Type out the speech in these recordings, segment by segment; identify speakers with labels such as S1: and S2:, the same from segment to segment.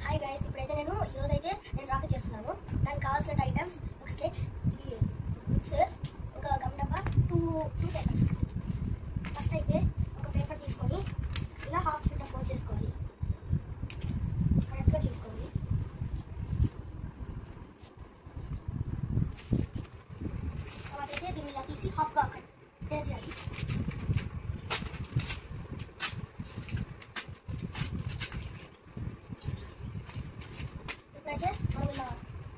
S1: Hi guys, ఇప్పుడైతే నేను rocket చేస్తున్నాను. దానికి కావాల్సిన ఐటమ్స్ ఒక స్కెచ్, ఇది మిక్సర్, ఒక గమ్ డబ్బా, టూ పేపర్స్. ఫస్ట్ అయితే ఒక పేపర్ తీసుకొని ఇలా హాఫ్ ఫీట్ ఫోల్డ్ చేసుకోవాలి, కరెక్ట్గా చేసుకోవాలి. తర్వాత అయితే దీన్ని ఇలా తీసి హాఫ్గా కట్ చేయాలి. ఇప్పుడైతే మనం ఇలా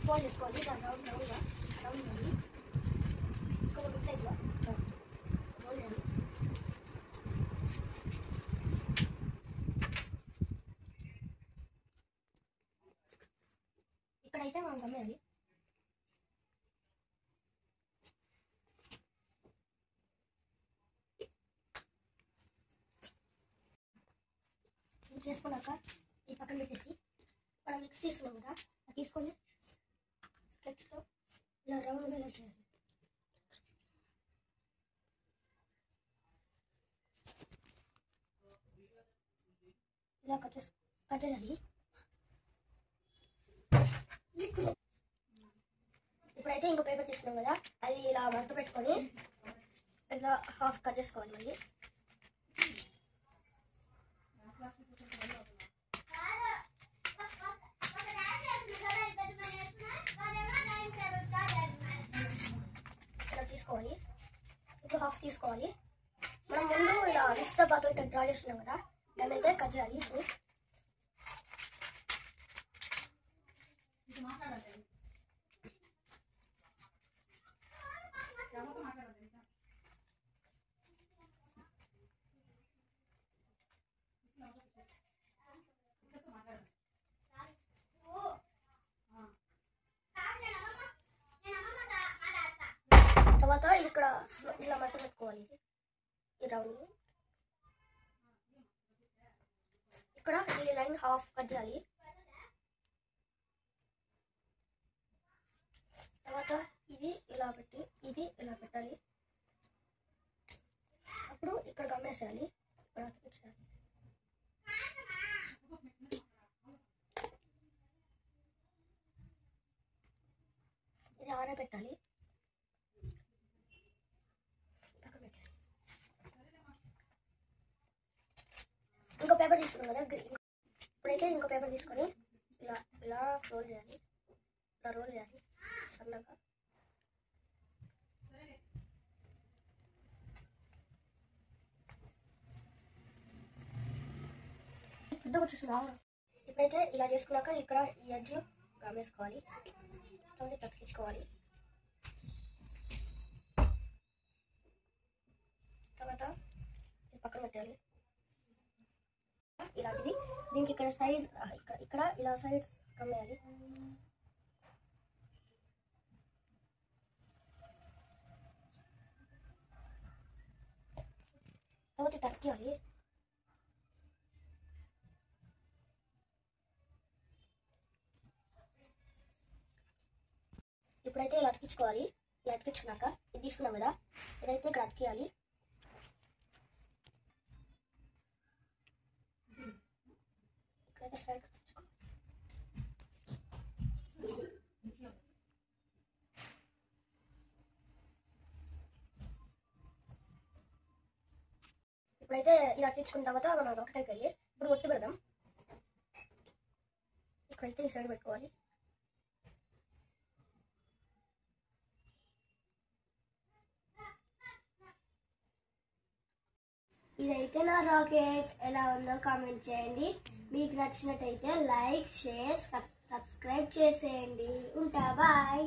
S1: ఫోల్డ్ చేసుకోవాలి, రౌండ్గా ఉంది కొంచెం బిగ్ సైజ్లో ఫోల్డ్ చేయాలి. ఇక్కడైతే మనం గమ్మేయాలి. ఇది చేసుకున్నాక ఇది పక్కన పెట్టేసి మనం మిక్స్ తీసుకున్నాం కదా, అది తీసుకొని స్కెచ్తో ఇలా రౌండ్గా ఇలా చేయాలి. ఇలా కట్ చేయాలి. ఇప్పుడైతే ఇంకో పేపర్ తీసుకున్నాం కదా, అది ఇలా మడత పెట్టుకొని ఇలా హాఫ్ కట్ చేసుకోవాలి. మళ్ళీ ఇలా తీసుకోవాలి. ఇప్పుడు హాఫ్ తీసుకోవాలి. మనం ముందు ఇలా మిక్స్ డబ్బాతో డ్రా చేస్తున్నాం కదా, దాన్ని అయితే కట్ చేయాలి. ఇప్పుడు తర్వాత ఇది ఇక్కడ ఇలా మడత పెట్టుకోవాలి. ఈ రౌండ్ ఇక్కడ ఈ లైన్ హాఫ్ కట్ చేయాలి. తర్వాత ఇది ఇలా పెట్టి ఇది ఇలా పెట్టాలి. అప్పుడు ఇక్కడ గమ్మేసేయాలి. ఇక్కడ అతికించాలి. ఇది ఆరే పెట్టాలి. ఇంకో పేపర్ తీసుకున్నాం కదా, ఇప్పుడైతే ఇంకో పేపర్ తీసుకొని ఇలా ఇలా రోల్ చేయాలి. ఇలా రోల్ చేయాలి సన్నగా. పెద్దగా వచ్చేసిందా? ఇప్పుడైతే ఇలా చేసుకున్నాక ఇక్కడ ఈ ఎడ్జ్లో గమ్మేసుకోవాలి. తర్వాత తక్కించుకోవాలి. తర్వాత పక్కన పెట్టాలి. ఇలాంటిది దీనికి ఇక్కడ సైడ్ ఇక్కడ ఇలా సైడ్స్ కమ్మేయాలి. తర్వాత తక్కియాలి. ఇప్పుడైతే ఇలా అతికించుకోవాలి. ఇలా అతికించుకున్నాక ఇది తీసుకున్నాం కదా, ఇదైతే ఇక్కడ అతికియాలి. ఇక్కడైతే సైడ్ అతికించుకోవాలి. ఇప్పుడైతే ఇలా అతికించుకున్న తర్వాత మనం రొక్కటైకి వెళ్ళి ఇప్పుడు ఒత్తి పెడదాం. ఇక్కడైతే ఈ సైడ్ పెట్టుకోవాలి. ఇదైతే నా రాకెట్ ఎలా ఉందో కామెంట్ చేయండి. మీకు నచ్చినట్టయితే లైక్, షేర్, సబ్స్క్రైబ్ చేసేయండి. ఉంటా, బాయ్.